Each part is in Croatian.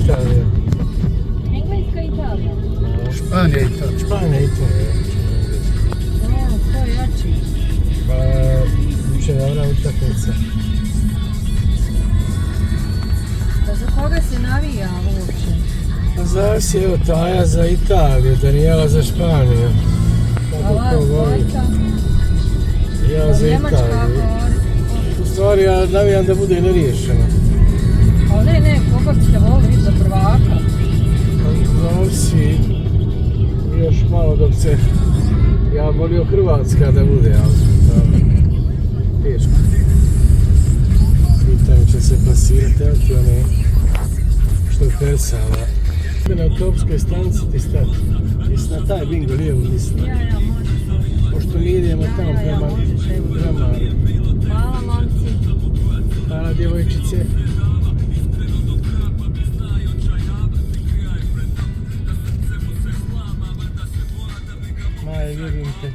Italija? Engleska Italija. Španija i to. Španija, Italija. Ko je jači? Pa, više dobra utakmica. Pa za koga se navija uopće? Pa zavisi, evo, Taja za Italiju, Danijela za Španiju. A Kako vas ko voli. dvojca? Ja za Njemačka Italiju. govori. U stvari, ja navijam da bude neriješeno. A ne, koga ćete voliti za prvaka? Zavisi još malo dok se... Ja volio Hrvatska da bude, ali teško. Pitanje će se plasirati, evo ti one što je Persala. Na autobskoj stanici ti stati. Jesi na taj bingo lijevo mislim. Ja, može. Pošto mi idemo tamo prema Gramaru. Hvala, momci. Hvala, djevojčice. Maja, ljubim te.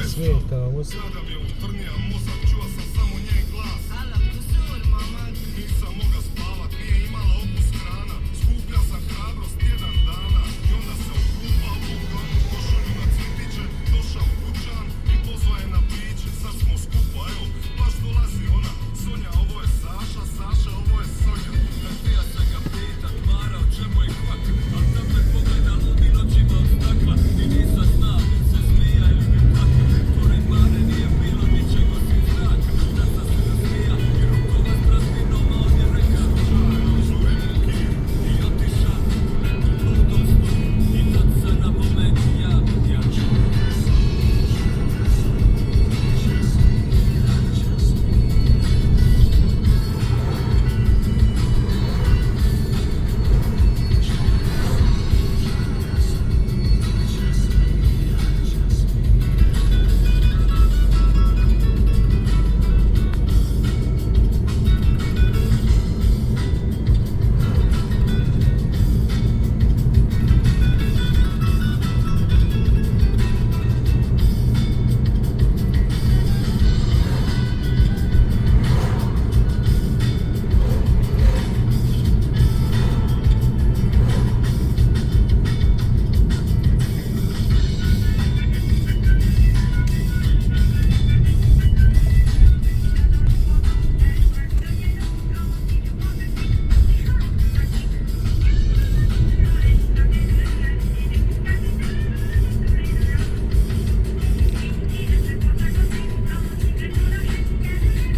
Smijeta muzika.